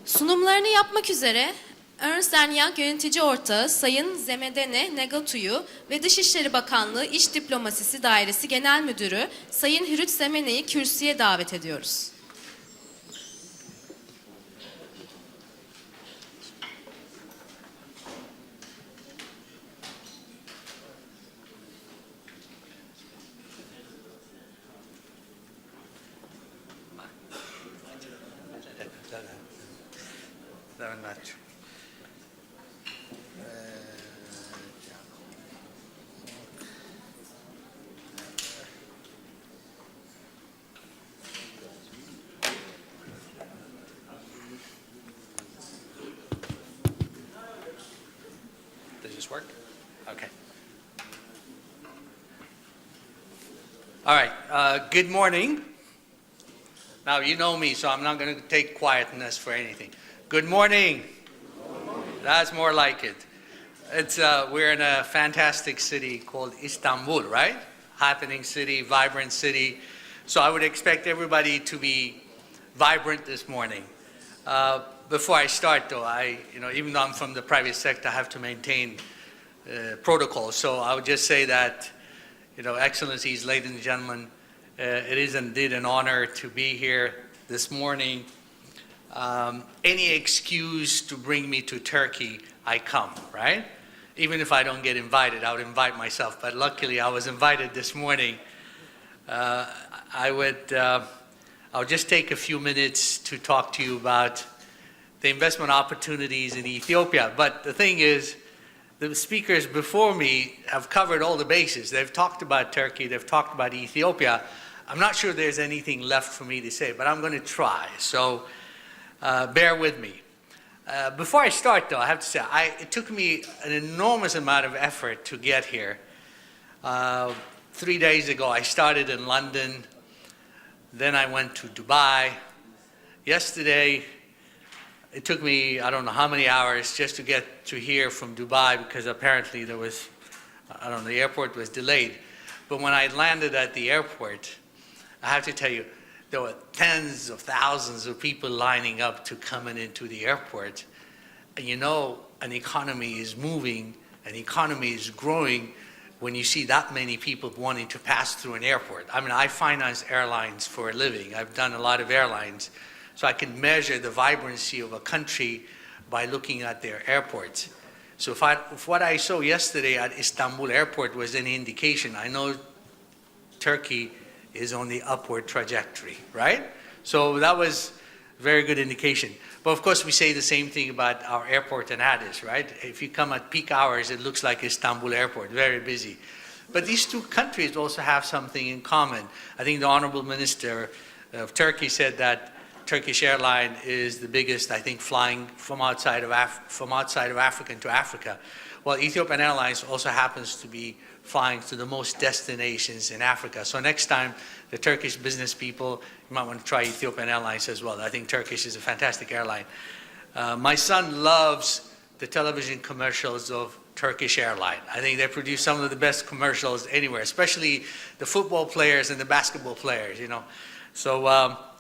Sunumlarını yapmak üzere Ernest Young yönetici ortağı Sayın Zemedeneh NEGATU'yu ve Dışişleri Bakanlığı İş Diplomasisi Dairesi Genel Müdürü Sayın Hürrit Zemeneh'i kürsüye davet ediyoruz. Does this work? Okay. All right. Good morning. Now, you know me, so I'm not going to take quietness for anything. Good morning. Good morning. That's more like it. We're in a fantastic city called Istanbul, right? Happening city, vibrant city. So I would expect everybody to be vibrant this morning. Before I start, though, even though I'm from the private sector, I have to maintain protocol. So I would just say that, Excellencies, ladies and gentlemen, it is indeed an honor to be here this morning. Any excuse to bring me to Turkey, I come, right? Even if I don't get invited, I would invite myself. But luckily, I was invited this morning. I'll just take a few minutes to talk to you about the investment opportunities in Ethiopia. But the thing is, the speakers before me have covered all the bases. They've talked about Turkey, they've talked about Ethiopia. I'm not sure there's anything left for me to say, but I'm going to try. So bear with me. Before I start, though, I have to say, it took me an enormous amount of effort to get here. 3 days ago, I started in London. Then I went to Dubai. Yesterday, it took me, I don't know how many hours just to get to here from Dubai because apparently there was, the airport was delayed. But when I landed at the airport, I have to tell you, there were tens of thousands of people lining up to come into the airport. And an economy is moving, an economy is growing when you see that many people wanting to pass through an airport. I finance airlines for a living. I've done a lot of airlines. So I can measure the vibrancy of a country by looking at their airports. So if what I saw yesterday at Istanbul airport was any indication, I know Turkey is on the upward trajectory, right? So that was a very good indication. But of course, we say the same thing about our airport in Addis, right? If you come at peak hours, it looks like Istanbul airport, very busy. But these two countries also have something in common. I think the Honorable Minister of Turkey said that Turkish Airline is the biggest, I think, flying from outside of Africa into Africa. Well, Ethiopian Airlines also happens to be flying to the most destinations in Africa. So next time, the Turkish business people, you might want to try Ethiopian Airlines as well. I think Turkish is a fantastic airline. My son loves the television commercials of Turkish Airline. I think they produce some of the best commercials anywhere, especially the football players and the basketball players, So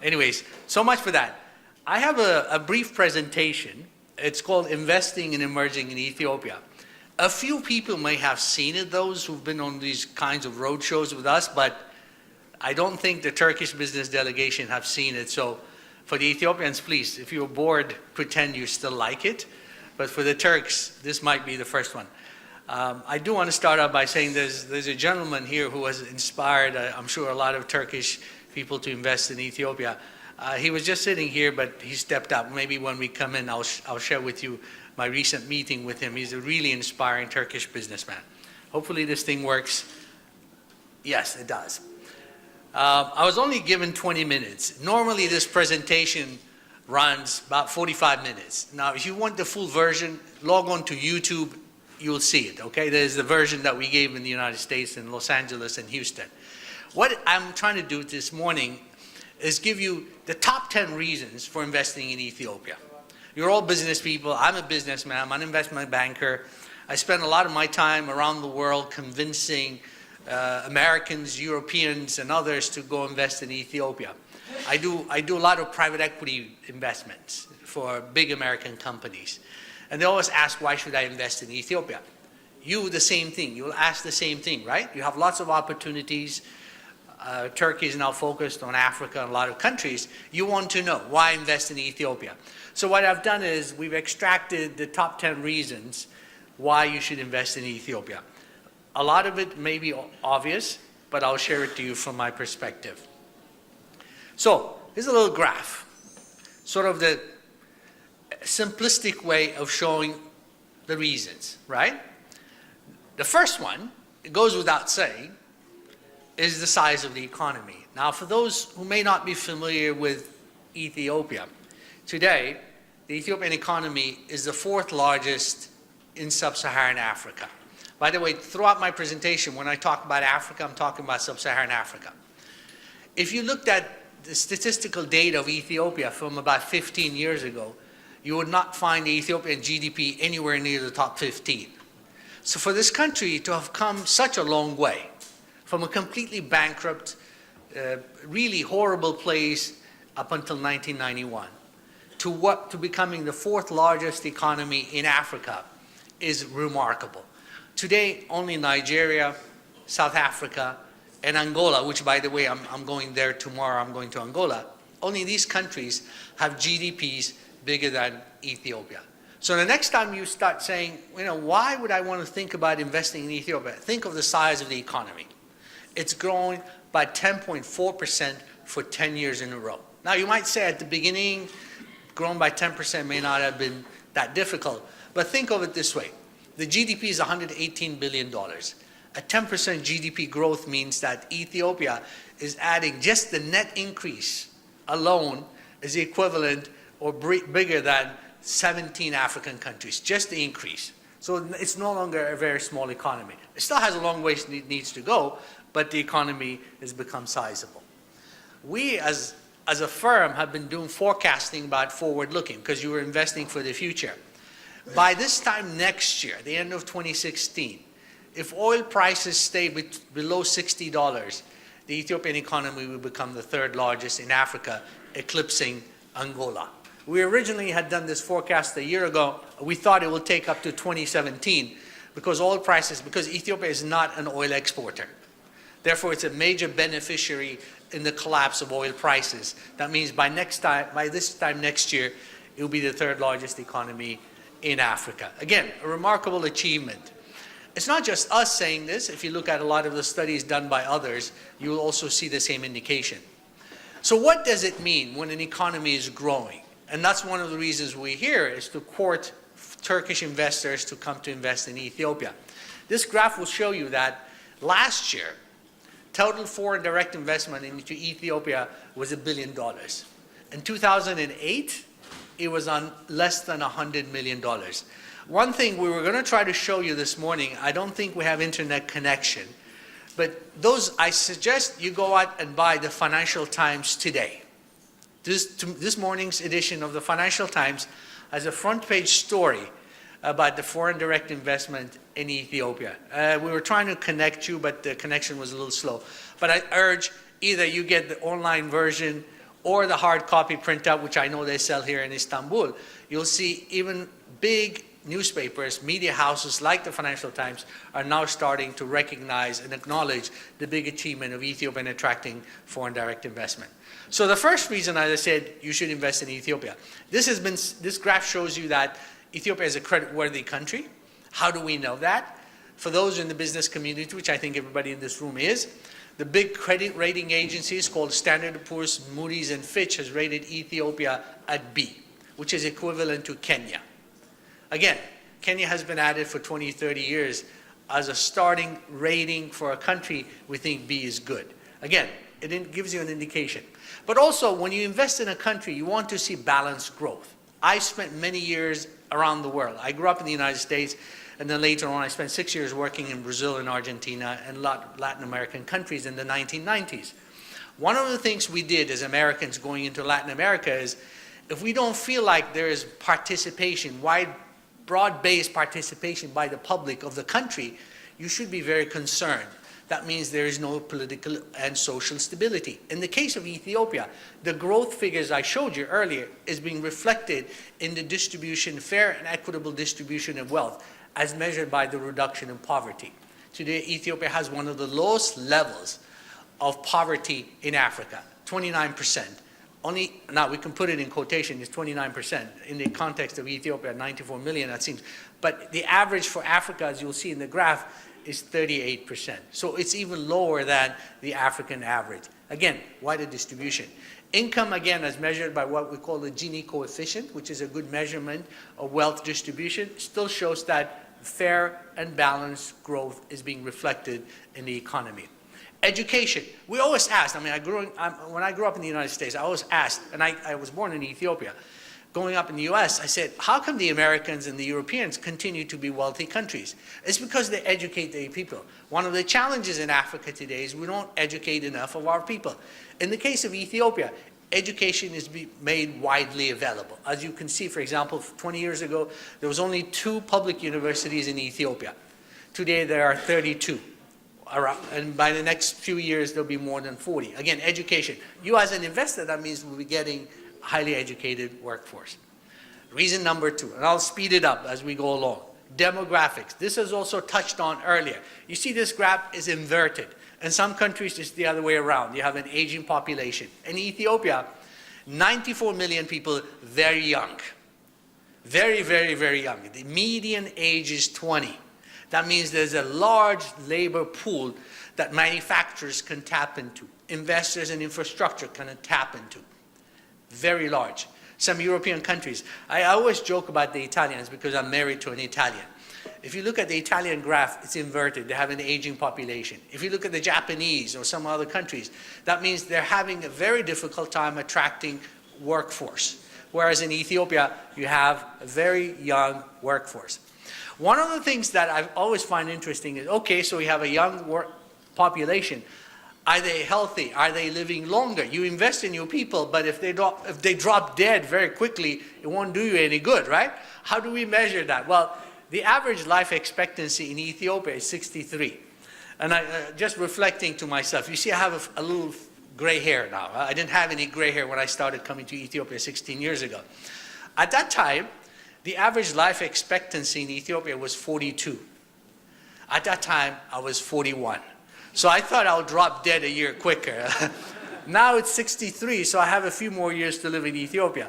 anyways, so much for that. I have a brief presentation. It's called Investing and Emerging in Ethiopia. A few people may have seen it, those who've been on these kinds of road shows with us, but I don't think the Turkish business delegation have seen it. So for the Ethiopians, please, if you're bored, pretend you still like it. But for the Turks, this might be the first one. I do want to start out by saying there's a gentleman here who was inspired, I'm sure, a lot of Turkish people to invest in Ethiopia. He was just sitting here, but he stepped up. Maybe when we come in, I'll share with you my recent meeting with him. He's a really inspiring Turkish businessman. Hopefully this thing works. Yes, it does. I was only given 20 minutes. Normally this presentation runs about 45 minutes. Now, if you want the full version, log on to YouTube, you'll see it, okay? There's the version that we gave in the United States, in Los Angeles and Houston. What I'm trying to do this morning is give you the top 10 reasons for investing in Ethiopia. You're all business people. I'm a businessman. I'm an investment banker. I spend a lot of my time around the world convincing Americans, Europeans, and others to go invest in Ethiopia. I do a lot of private equity investments for big American companies. And they always ask, why should I invest in Ethiopia? You, the same thing. You'll ask the same thing, right? You have lots of opportunities. Turkey is now focused on Africa and a lot of countries. You want to know, why invest in Ethiopia? So what I've done is we've extracted the top 10 reasons why you should invest in Ethiopia. A lot of it may be obvious, but I'll share it to you from my perspective. So here's a little graph, sort of the simplistic way of showing the reasons, right? The first one, it goes without saying, is the size of the economy. Now, for those who may not be familiar with Ethiopia, today, the Ethiopian economy is the 4th largest in sub-Saharan Africa. By the way, throughout my presentation, when I talk about Africa, I'm talking about sub-Saharan Africa. If you looked at the statistical data of Ethiopia from about 15 years ago, you would not find the Ethiopian GDP anywhere near the top 15. So for this country to have come such a long way, from a completely bankrupt, really horrible place up until 1991, to becoming the 4th largest economy in Africa is remarkable. Today, only Nigeria, South Africa, and Angola, which by the way, I'm going there tomorrow, I'm going to Angola, only these countries have GDPs bigger than Ethiopia. So the next time you start saying, you know, why would I want to think about investing in Ethiopia? Think of the size of the economy. It's growing by 10.4% for 10 years in a row. Now you might say at the beginning, growing by 10% may not have been that difficult, but think of it this way. The GDP is $118 billion. A 10% GDP growth means that Ethiopia is adding, just the net increase alone is the equivalent or bigger than 17 African countries, just the increase. So it's no longer a very small economy. It still has a long ways it needs to go, but the economy has become sizable. We as a firm have been doing forecasting about forward looking because you were investing for the future. By this time next year, the end of 2016, if oil prices stay below $60, the Ethiopian economy will become the 3rd largest in Africa, eclipsing Angola. We originally had done this forecast a year ago. We thought it would take up to 2017 because because Ethiopia is not an oil exporter. Therefore, it's a major beneficiary in the collapse of oil prices. That means by this time next year, it will be the 3rd largest economy in Africa. Again, a remarkable achievement. It's not just us saying this. If you look at a lot of the studies done by others, you will also see the same indication. So what does it mean when an economy is growing? And that's one of the reasons we're here, is to court Turkish investors to come to invest in Ethiopia. This graph will show you that last year, total foreign direct investment into Ethiopia was $1 billion. In 2008, it was on less than $100 million. One thing we were going to try to show you this morning, I don't think we have internet connection, but I suggest you go out and buy the Financial Times today. This morning's edition of the Financial Times has a front page story about the foreign direct investment in Ethiopia. We were trying to connect you, but the connection was a little slow. But I urge either you get the online version or the hard copy printout, which I know they sell here in Istanbul. You'll see even big newspapers, media houses like the Financial Times are now starting to recognize and acknowledge the big achievement of Ethiopia in attracting foreign direct investment. So the first reason, as I said, you should invest in Ethiopia. This graph shows you that Ethiopia is a creditworthy country. How do we know that? For those in the business community, which I think everybody in this room is, the big credit rating agencies called Standard & Poor's, Moody's, and Fitch has rated Ethiopia at B, which is equivalent to Kenya. Again, Kenya has been at it for 20, 30 years. As a starting rating for a country, we think B is good. Again, it gives you an indication. But also, when you invest in a country, you want to see balanced growth. I spent many years around the world. I grew up in the United States, and then later on I spent 6 years working in Brazil and Argentina and Latin American countries in the 1990s. One of the things we did as Americans going into Latin America is, if we don't feel like there is participation, broad-based participation by the public of the country, you should be very concerned. That means there is no political and social stability. In the case of Ethiopia, the growth figures I showed you earlier is being reflected in the distribution, fair and equitable distribution of wealth as measured by the reduction in poverty. Today, Ethiopia has one of the lowest levels of poverty in Africa, 29%. Only, now we can put it in quotation, it's 29%. In the context of Ethiopia, 94 million, that seems. But the average for Africa, as you'll see in the graph, is 38%. So it's even lower than the African average. Again, wider distribution. Income, again, as measured by what we call the Gini coefficient, which is a good measurement of wealth distribution, still shows that fair and balanced growth is being reflected in the economy. Education. We always asked, when I grew up in the United States, I always asked, and I was born in Ethiopia, growing up in the US, I said, how come the Americans and the Europeans continue to be wealthy countries? It's because they educate their people. One of the challenges in Africa today is we don't educate enough of our people. In the case of Ethiopia, education is made widely available. As you can see, for example, 20 years ago, there was only 2 public universities in Ethiopia. Today, there are 32. And by the next few years, there'll be more than 40. Again, education. You as an investor, that means we'll be getting highly educated workforce. Reason number 2, and I'll speed it up as we go along. Demographics. This is also touched on earlier. You see this graph is inverted. In some countries, it's the other way around. You have an aging population. In Ethiopia, 94 million people, very young. Very, very, very young. The median age is 20. That means there's a large labor pool that manufacturers can tap into. Investors and infrastructure can tap into. Very large. Some European countries. I always joke about the Italians because I'm married to an Italian. If you look at the Italian graph, it's inverted. They have an aging population. If you look at the Japanese or some other countries, that means they're having a very difficult time attracting workforce. Whereas in Ethiopia, you have a very young workforce. One of the things that I always find interesting is, okay, so we have a young population. Are they healthy? Are they living longer? You invest in your people, but if they drop dead very quickly, it won't do you any good, right? How do we measure that? Well, the average life expectancy in Ethiopia is 63. And just reflecting to myself, you see I have a little gray hair now. I didn't have any gray hair when I started coming to Ethiopia 16 years ago. At that time, the average life expectancy in Ethiopia was 42. At that time, I was 41. So I thought I would drop dead a year quicker. Now it's 63, so I have a few more years to live in Ethiopia.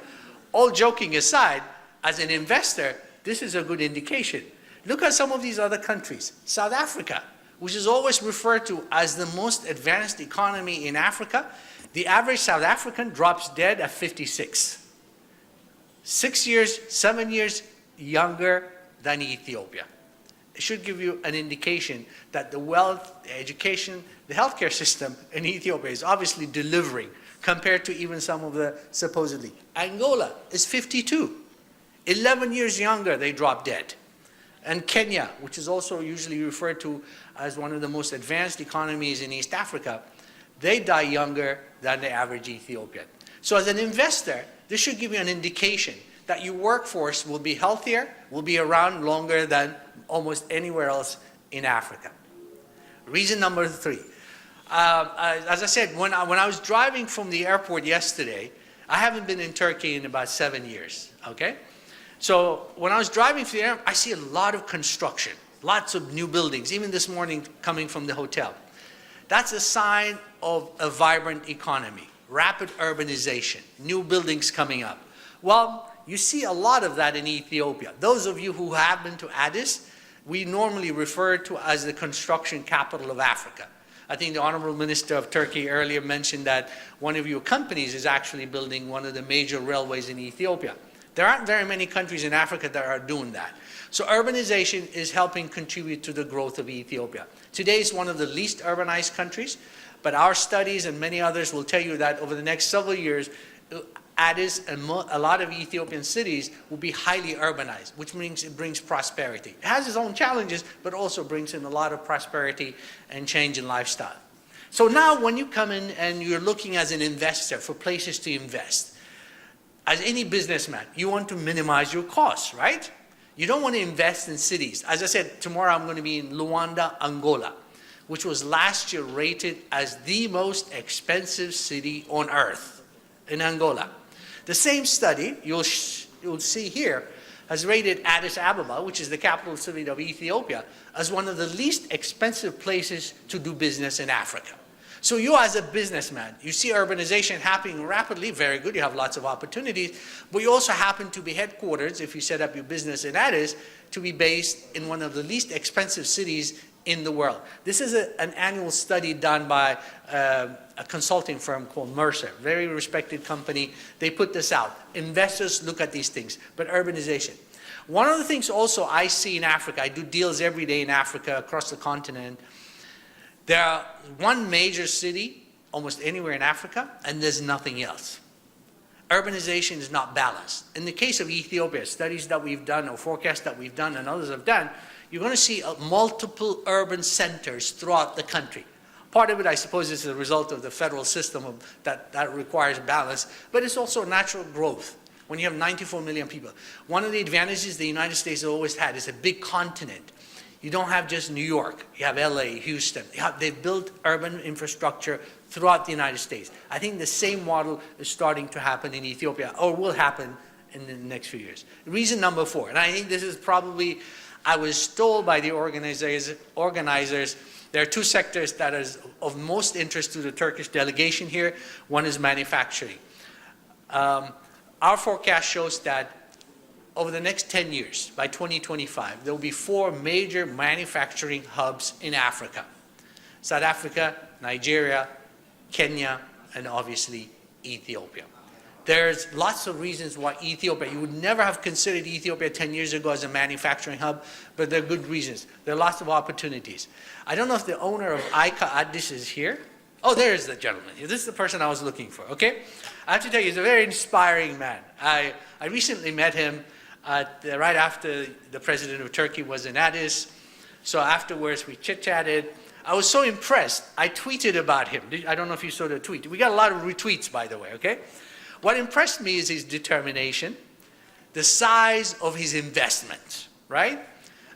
All joking aside, as an investor, this is a good indication. Look at some of these other countries. South Africa, which is always referred to as the most advanced economy in Africa, the average South African drops dead at 56. 7 years younger than Ethiopia. It should give you an indication that the wealth, the education, the healthcare system in Ethiopia is obviously delivering compared to even some of the supposedly. Angola is 52. 11 years younger, they drop dead. And Kenya, which is also usually referred to as one of the most advanced economies in East Africa, they die younger than the average Ethiopian. So as an investor, this should give you an indication that your workforce will be healthier, will be around longer than almost anywhere else in Africa. Reason number 3. As I said, when I was driving from the airport yesterday, I haven't been in Turkey in about 7 years, okay? So when I was driving through the airport, I see a lot of construction, lots of new buildings, even this morning coming from the hotel. That's a sign of a vibrant economy, rapid urbanization, new buildings coming up. Well, you see a lot of that in Ethiopia. Those of you who have been to Addis, we normally refer to as the construction capital of Africa. I think the Honorable Minister of Turkey earlier mentioned that one of your companies is actually building one of the major railways in Ethiopia. There aren't very many countries in Africa that are doing that. So urbanization is helping contribute to the growth of Ethiopia. Today it's one of the least urbanized countries, but our studies and many others will tell you that over the next several years, Addis and a lot of Ethiopian cities will be highly urbanized, which means it brings prosperity. It has its own challenges, but also brings in a lot of prosperity and change in lifestyle. So now when you come in and you're looking as an investor for places to invest, as any businessman, you want to minimize your costs, right? You don't want to invest in cities. As I said, tomorrow I'm going to be in Luanda, Angola, which was last year rated as the most expensive city on earth in Angola. The same study, you'll see here, has rated Addis Ababa, which is the capital city of Ethiopia, as one of the least expensive places to do business in Africa. So you as a businessman, you see urbanization happening rapidly, very good, you have lots of opportunities, but you also happen to be headquartered, if you set up your business in Addis, to be based in one of the least expensive cities in the world. This is an annual study done by a consulting firm called Mercer, very respected company. They put this out. Investors look at these things, but urbanization. One of the things also I see in Africa, I do deals every day in Africa, across the continent. There are one major city almost anywhere in Africa, and there's nothing else. Urbanization is not balanced. In the case of Ethiopia, studies that we've done or forecasts that we've done and others have done, you're going to see multiple urban centers throughout the country. Part of it, I suppose, is a result of the federal system that requires balance, but it's also natural growth. When you have 94 million people. One of the advantages the United States has always had is a big continent. You don't have just New York. You have LA, Houston. They've built urban infrastructure throughout the United States. I think the same model is starting to happen in Ethiopia, or will happen in the next few years. Reason number 4, and I think this is probably, I was told by the organizers, there are 2 sectors that is of most interest to the Turkish delegation here. One is manufacturing. Our forecast shows that over the next 10 years, by 2025, there will be 4 major manufacturing hubs in Africa. South Africa, Nigeria, Kenya, and obviously Ethiopia. There's lots of reasons why Ethiopia, you would never have considered Ethiopia 10 years ago as a manufacturing hub, but there are good reasons. There are lots of opportunities. I don't know if the owner of ICA Addis is here. Oh, there is the gentleman. This is the person I was looking for, okay? I have to tell you, he's a very inspiring man. I recently met him right after the president of Turkey was in Addis. So afterwards, we chit-chatted. I was so impressed, I tweeted about him. I don't know if you saw the tweet. We got a lot of retweets, by the way, okay? What impressed me is his determination, the size of his investment, right?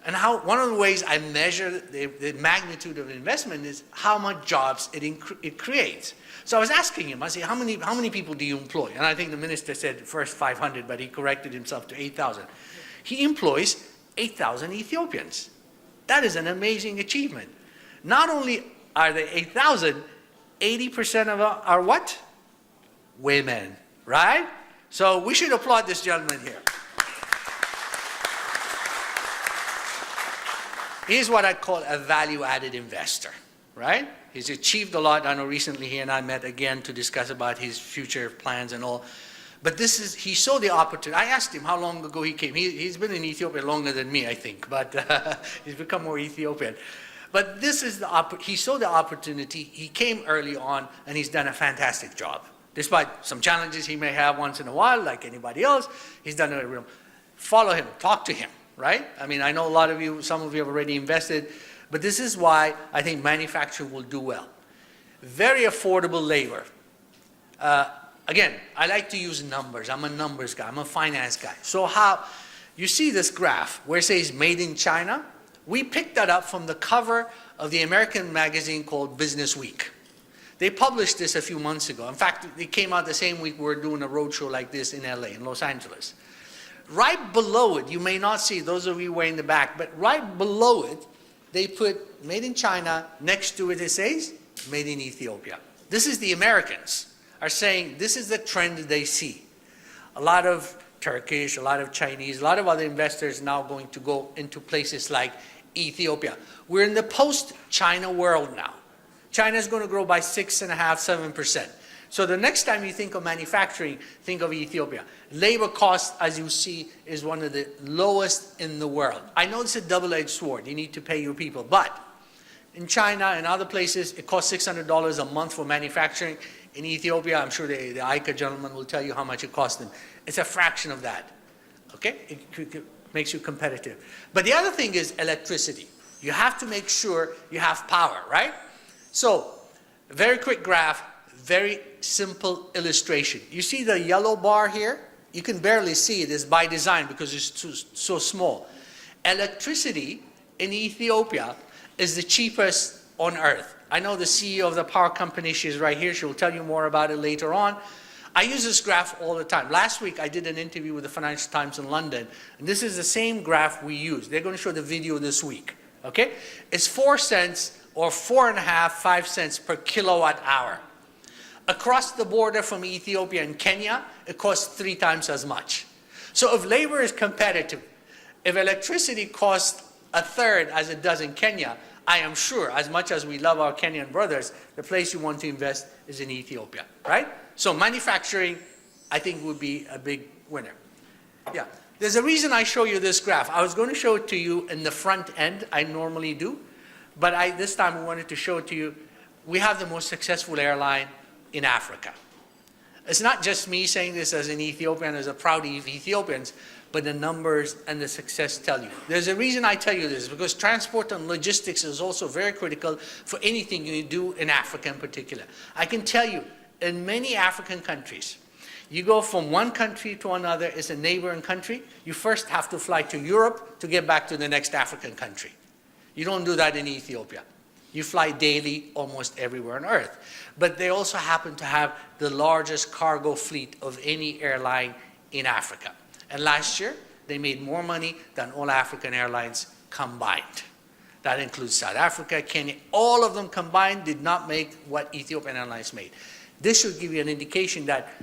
And how one of the ways I measure the magnitude of investment is how much jobs it creates. So I was asking him, I said, how many people do you employ? And I think the minister said first 500, but he corrected himself to 8,000. He employs 8,000 Ethiopians. That is an amazing achievement. Not only are they 8,000, 80% of them are what? Women, right? So we should applaud this gentleman here. He's what I call a value-added investor, right? He's achieved a lot. I know recently he and I met again to discuss about his future plans and all. But he saw the opportunity. I asked him how long ago he came. He's been in Ethiopia longer than me, I think, but he's become more Ethiopian. But this is he saw the opportunity. He came early on, and he's done a fantastic job. Despite some challenges he may have once in a while, like anybody else, he's done a real. Follow him, talk to him, right? I mean, I know a lot of you, some of you have already invested, but this is why I think manufacturing will do well. Very affordable labor. Again, I like to use numbers. I'm a numbers guy. I'm a finance guy. So you see this graph where it says made in China? We picked that up from the cover of the American magazine called Business Week. They published this a few months ago. In fact, it came out the same week we were doing a roadshow like this in LA, in Los Angeles. Right below it, you may not see, those of you who are in the back, but right below it, they put made in China. Next to it says made in Ethiopia. This is the Americans are saying this is the trend they see. A lot of Turkish, a lot of Chinese, a lot of other investors now going to go into places like Ethiopia. We're in the post-China world now. China is going to grow by 6.5%, 7%. So the next time you think of manufacturing, think of Ethiopia. Labor cost, as you see, is one of the lowest in the world. I know it's a double-edged sword. You need to pay your people. But in China and other places, it costs $600 a month for manufacturing. In Ethiopia, I'm sure the ICA gentleman will tell you how much it costs them. It's a fraction of that. Okay? It makes you competitive. But the other thing is electricity. You have to make sure you have power, right? So, very quick graph, very simple illustration. You see the yellow bar here? You can barely see it. It's by design because it's so small. Electricity in Ethiopia is the cheapest on earth. I know the CEO of the power company, she's right here, she'll tell you more about it later on. I use this graph all the time. Last week I did an interview with the Financial Times in London, and this is the same graph we use. They're going to show the video this week, okay? It's 4 cents or 4.5, 5 cents per kilowatt hour. Across the border from Ethiopia and Kenya, it costs 3 times as much. So if labor is competitive, if electricity costs a third as it does in Kenya, I am sure, as much as we love our Kenyan brothers, the place you want to invest is in Ethiopia, right? So manufacturing, I think, would be a big winner. Yeah, there's a reason I show you this graph. I was going to show it to you in the front end, I normally do, but this time I wanted to show it to you. We have the most successful airline in Africa. It's not just me saying this as an Ethiopian, as a proud Ethiopians, but the numbers and the success tell you. There's a reason I tell you this, because transport and logistics is also very critical for anything you do in Africa in particular. I can tell you, in many African countries, you go from one country to another, it's a neighboring country, you first have to fly to Europe to get back to the next African country. You don't do that in Ethiopia. You fly daily almost everywhere on earth. But they also happen to have the largest cargo fleet of any airline in Africa. And last year, they made more money than all African airlines combined. That includes South Africa, Kenya. All of them combined did not make what Ethiopian Airlines made. This should give you an indication that,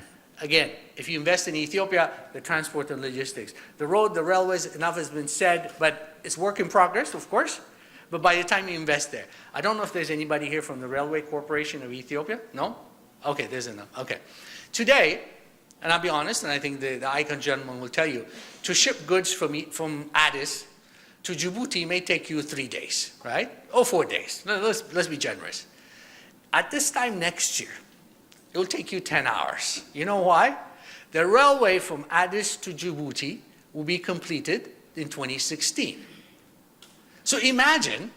again, if you invest in Ethiopia, the transport and logistics. The road, the railways, enough has been said, but it's work in progress, of course. But by the time you invest there, I don't know if there's anybody here from the Railway Corporation of Ethiopia. No? Okay, there's enough. Okay. Today, and I'll be honest, and I think the icon gentleman will tell you, to ship goods from Addis to Djibouti may take you 3 days, right? Or 4 days. Let's be generous. At this time next year, it will take you 10 hours. You know why? The railway from Addis to Djibouti will be completed in 2016. So imagine,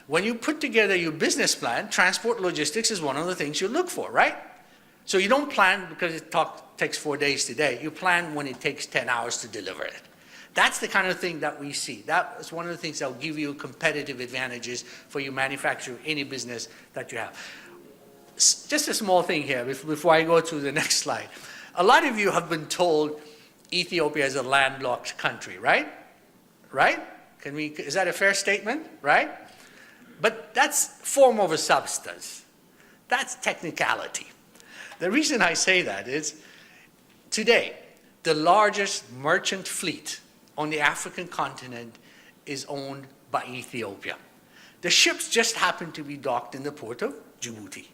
when you put together your business plan, transport logistics is one of the things you look for, right? So you don't plan because it takes 4 days today. You plan when it takes 10 hours to deliver it. That's the kind of thing that we see. That is one of the things that will give you competitive advantages for you manufacture any business that you have. Just a small thing here before I go to the next slide. A lot of you have been told Ethiopia is a landlocked country, right? Right? Is that a fair statement, right? But that's form over substance. That's technicality. The reason I say that is, today, the largest merchant fleet on the African continent is owned by Ethiopia. The ships just happen to be docked in the port of Djibouti.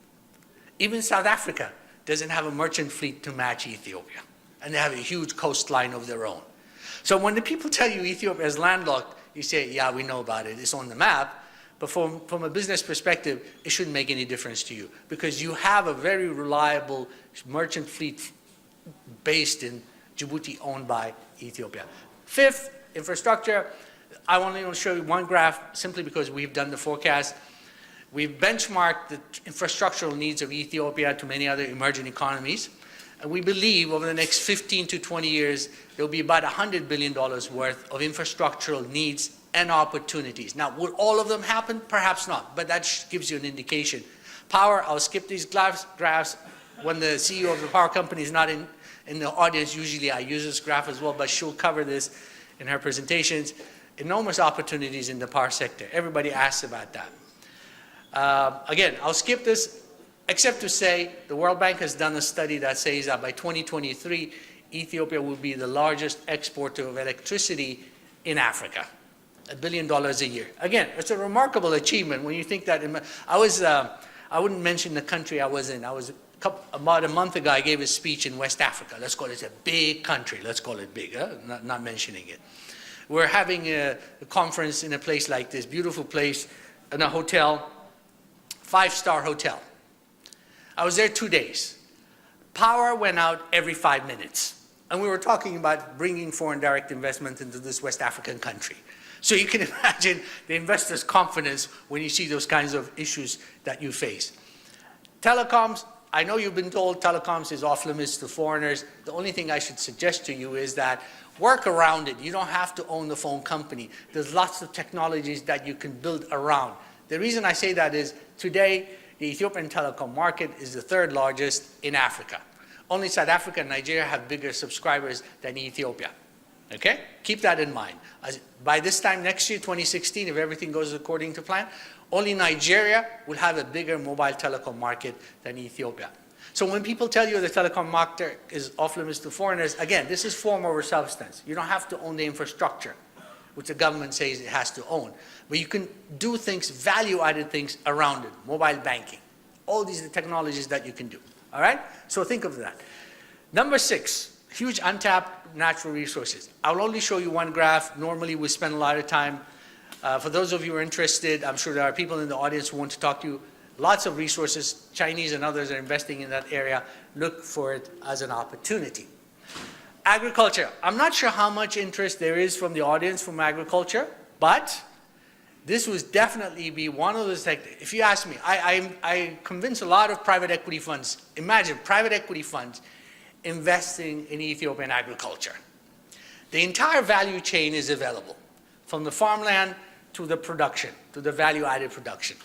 Even South Africa doesn't have a merchant fleet to match Ethiopia, and they have a huge coastline of their own. So when the people tell you Ethiopia is landlocked, you say, yeah, we know about it, it's on the map. But from a business perspective, it shouldn't make any difference to you, because you have a very reliable merchant fleet based in Djibouti owned by Ethiopia. Fifth, infrastructure. I only want to show you one graph simply because we've done the forecast. We've benchmarked the infrastructural needs of Ethiopia to many other emerging economies. And we believe over the next 15 to 20 years, there'll be about $100 billion worth of infrastructural needs and opportunities. Now, will all of them happen? Perhaps not, but that gives you an indication. Power, I'll skip these graphs. When the CEO of the power company is not in the audience, usually I use this graph as well, but she'll cover this in her presentations. Enormous opportunities in the power sector. Everybody asks about that. Again, I'll skip this, except to say the World Bank has done a study that says that by 2023, Ethiopia will be the largest exporter of electricity in Africa. $1 billion a year. Again, it's a remarkable achievement when you think that. I wouldn't mention the country I was in. About a month ago, I gave a speech in West Africa. Let's call it a big country. Let's call it big, not mentioning it. We're having a conference in a place like this, beautiful place, in a hotel, 5-star hotel. I was there 2 days. Power went out every 5 minutes. And we were talking about bringing foreign direct investment into this West African country. So you can imagine the investor's confidence when you see those kinds of issues that you face. Telecoms, I know you've been told telecoms is off limits to foreigners. The only thing I should suggest to you is that work around it. You don't have to own the phone company. There's lots of technologies that you can build around. The reason I say that is today, the Ethiopian telecom market is the third largest in Africa. Only South Africa and Nigeria have bigger subscribers than Ethiopia. Okay? Keep that in mind. By this time next year, 2016, if everything goes according to plan, only Nigeria will have a bigger mobile telecom market than Ethiopia. So when people tell you the telecom market is off limits to foreigners, again, this is form over substance. You don't have to own the infrastructure, which the government says it has to own. But you can do things, value-added things around it, mobile banking. All these are the technologies that you can do. All right? So think of that. Number 6, huge untapped natural resources. I'll only show you one graph. Normally we spend a lot of time. For those of you who are interested, I'm sure there are people in the audience who want to talk to you. Lots of resources, Chinese and others are investing in that area. Look for it as an opportunity. Agriculture. I'm not sure how much interest there is from the audience from agriculture, but this would definitely be one of those sectors. If you ask me, I convince a lot of private equity funds. Imagine private equity funds investing in Ethiopian agriculture. The entire value chain is available, from the farmland to the production, to the value-added production.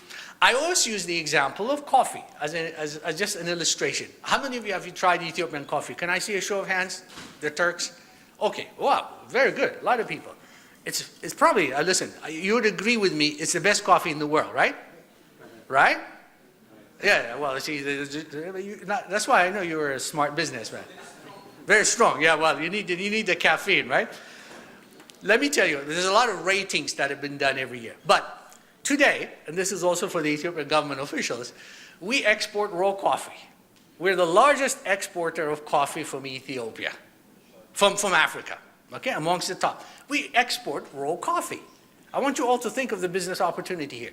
I always use the example of coffee as just an illustration. How many of you have tried Ethiopian coffee? Can I see a show of hands? The Turks? Okay, wow, very good, a lot of people. It's probably, listen, you would agree with me, it's the best coffee in the world, right? Right? Yeah, well, see, that's why I know you're a smart businessman. Very strong, yeah, well, you need the caffeine, right? Let me tell you, there's a lot of ratings that have been done every year. But today, and this is also for the Ethiopian government officials, we export raw coffee. We're the largest exporter of coffee from Ethiopia, from Africa, okay, amongst the top. We export raw coffee. I want you all to think of the business opportunity here.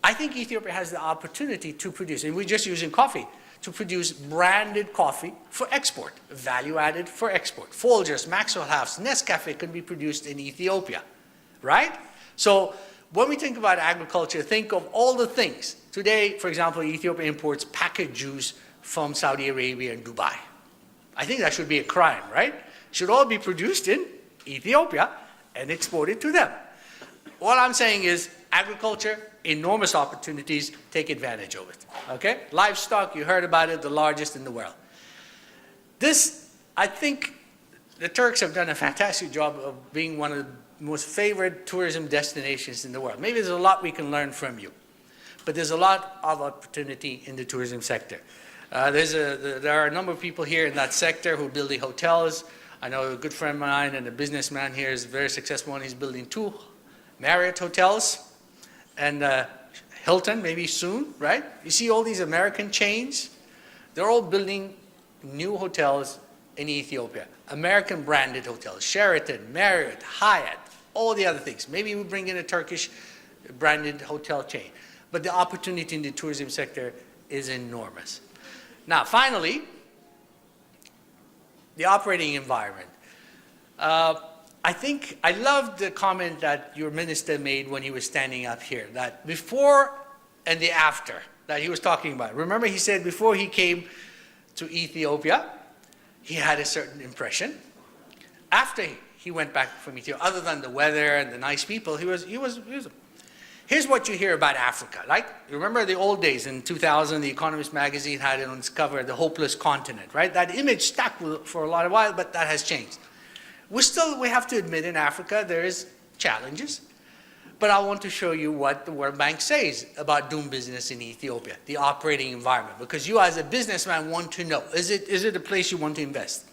I think Ethiopia has the opportunity to produce, and we're just using coffee, to produce branded coffee for export, value added for export. Folgers, Maxwell House, Nescafe can be produced in Ethiopia, right? So when we think about agriculture, think of all the things. Today, for example, Ethiopia imports packaged juice from Saudi Arabia and Dubai. I think that should be a crime, right? Should all be produced in Ethiopia and exported to them. What I'm saying is agriculture, enormous opportunities, take advantage of it, okay? Livestock, you heard about it, the largest in the world. This, I think the Turks have done a fantastic job of being one of the most favored tourism destinations in the world. Maybe there's a lot we can learn from you, but there's a lot of opportunity in the tourism sector. There are a number of people here in that sector who are building hotels. I know a good friend of mine and a businessman here is very successful and he's building 2 Marriott hotels and Hilton maybe soon, right? You see all these American chains? They're all building new hotels in Ethiopia. American branded hotels, Sheraton, Marriott, Hyatt, all the other things. Maybe we bring in a Turkish branded hotel chain. But the opportunity in the tourism sector is enormous. Now, finally, the operating environment. I think I loved the comment that your minister made when he was standing up here, that before and the after that he was talking about. Remember he said before he came to Ethiopia, he had a certain impression. After he went back from Ethiopia, other than the weather and the nice people, he was. Here's what you hear about Africa. Like, remember the old days in 2000, the Economist magazine had it on its cover, the hopeless continent, right? That image stuck for a lot of while, but that has changed. We have to admit in Africa there is challenges, but I want to show you what the World Bank says about doing business in Ethiopia, the operating environment, because you as a businessman want to know, is it a place you want to invest?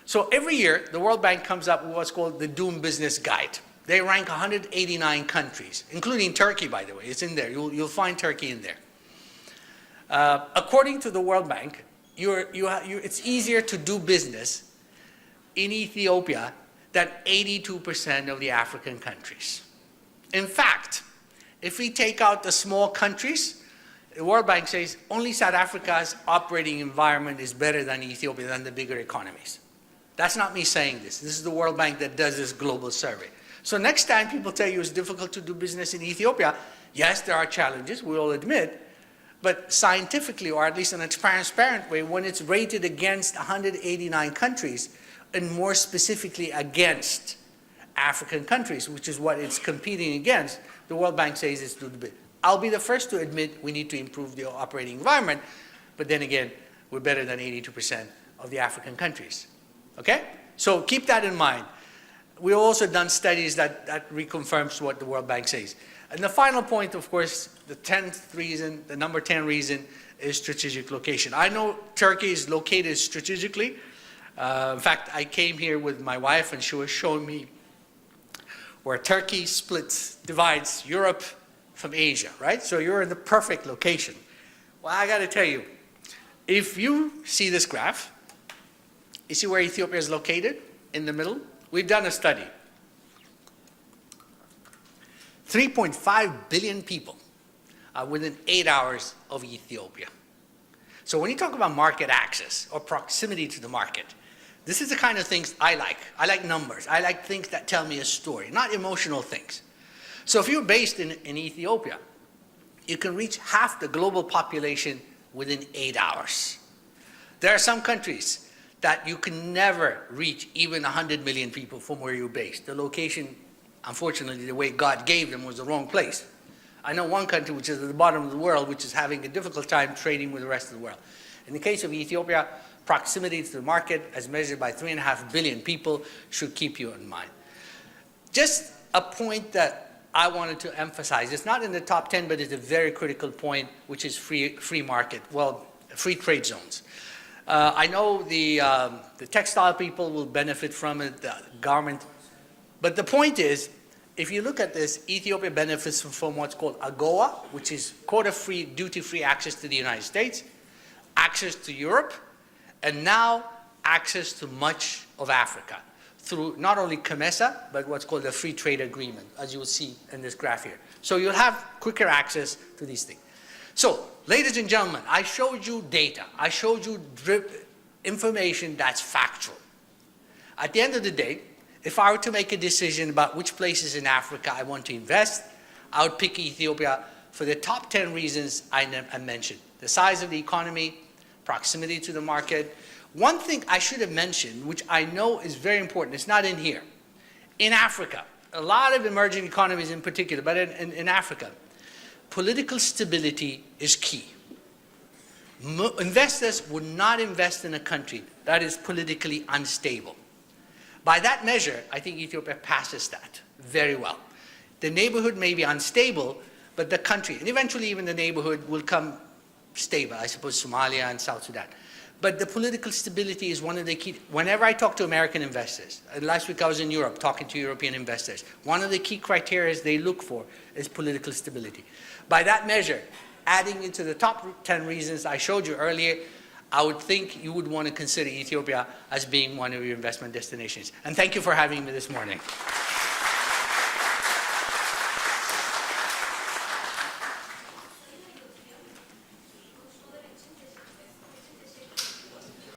So every year, the World Bank comes up with what's called the Doing Business Guide. They rank 189 countries, including Turkey, by the way. It's in there. You'll find Turkey in there. According to the World Bank, it's easier to do business in Ethiopia than 82% of the African countries. In fact, if we take out the small countries, the World Bank says only South Africa's operating environment is better than Ethiopia, than the bigger economies. That's not me saying this. This is the World Bank that does this global survey. So next time people tell you it's difficult to do business in Ethiopia, yes, there are challenges, we all admit, but scientifically, or at least in a transparent way, when it's rated against 189 countries, and more specifically against African countries, which is what it's competing against, the World Bank says it's I'll be the first to admit we need to improve the operating environment, but then again, we're better than 82% of the African countries. Okay? So keep that in mind. We've also done studies that reconfirms what the World Bank says. And the final point, of course, the 10th reason, the number 10 reason is strategic location. I know Turkey is located strategically. In fact, I came here with my wife and she was showing me where Turkey divides Europe from Asia, right? So you're in the perfect location. Well, I got to tell you, if you see this graph, you see where Ethiopia is located in the middle? We've done a study. 3.5 billion people are within 8 hours of Ethiopia. So when you talk about market access or proximity to the market, this is the kind of things I like. I like numbers. I like things that tell me a story, not emotional things. So if you're based in Ethiopia, you can reach half the global population within 8 hours. There are some countries that you can never reach even 100 million people from where you're based. The location, unfortunately, the way God gave them was the wrong place. I know one country which is at the bottom of the world, which is having a difficult time trading with the rest of the world. In the case of Ethiopia, proximity to the market, as measured by 3.5 billion people, should keep you in mind. Just a point that I wanted to emphasize. It's not in the top 10, but it's a very critical point, which is free market, well, free trade zones. I know the textile people will benefit from it, the garment, but the point is, if you look at this, Ethiopia benefits from what's called AGOA, which is quota-free, duty-free access to the United States, access to Europe, and now access to much of Africa through not only COMESA, but what's called the Free Trade Agreement, as you will see in this graph here. So you'll have quicker access to these things. So, ladies and gentlemen, I showed you data. I showed you information that's factual. At the end of the day, if I were to make a decision about which places in Africa I want to invest, I would pick Ethiopia for the top 10 reasons I mentioned. The size of the economy, proximity to the market. One thing I should have mentioned, which I know is very important, it's not in here. In Africa, a lot of emerging economies in particular, but in Africa, political stability is key. Investors would not invest in a country that is politically unstable. By that measure, I think Ethiopia passes that very well. The neighborhood may be unstable, but the country, and eventually even the neighborhood, will come stable. I suppose Somalia and South Sudan. But the political stability is one of the key. Whenever I talk to American investors, last week I was in Europe talking to European investors, one of the key criteria they look for is political stability. By that measure, adding into the top 10 reasons I showed you earlier, I would think you would want to consider Ethiopia as being one of your investment destinations. And thank you for having me this morning.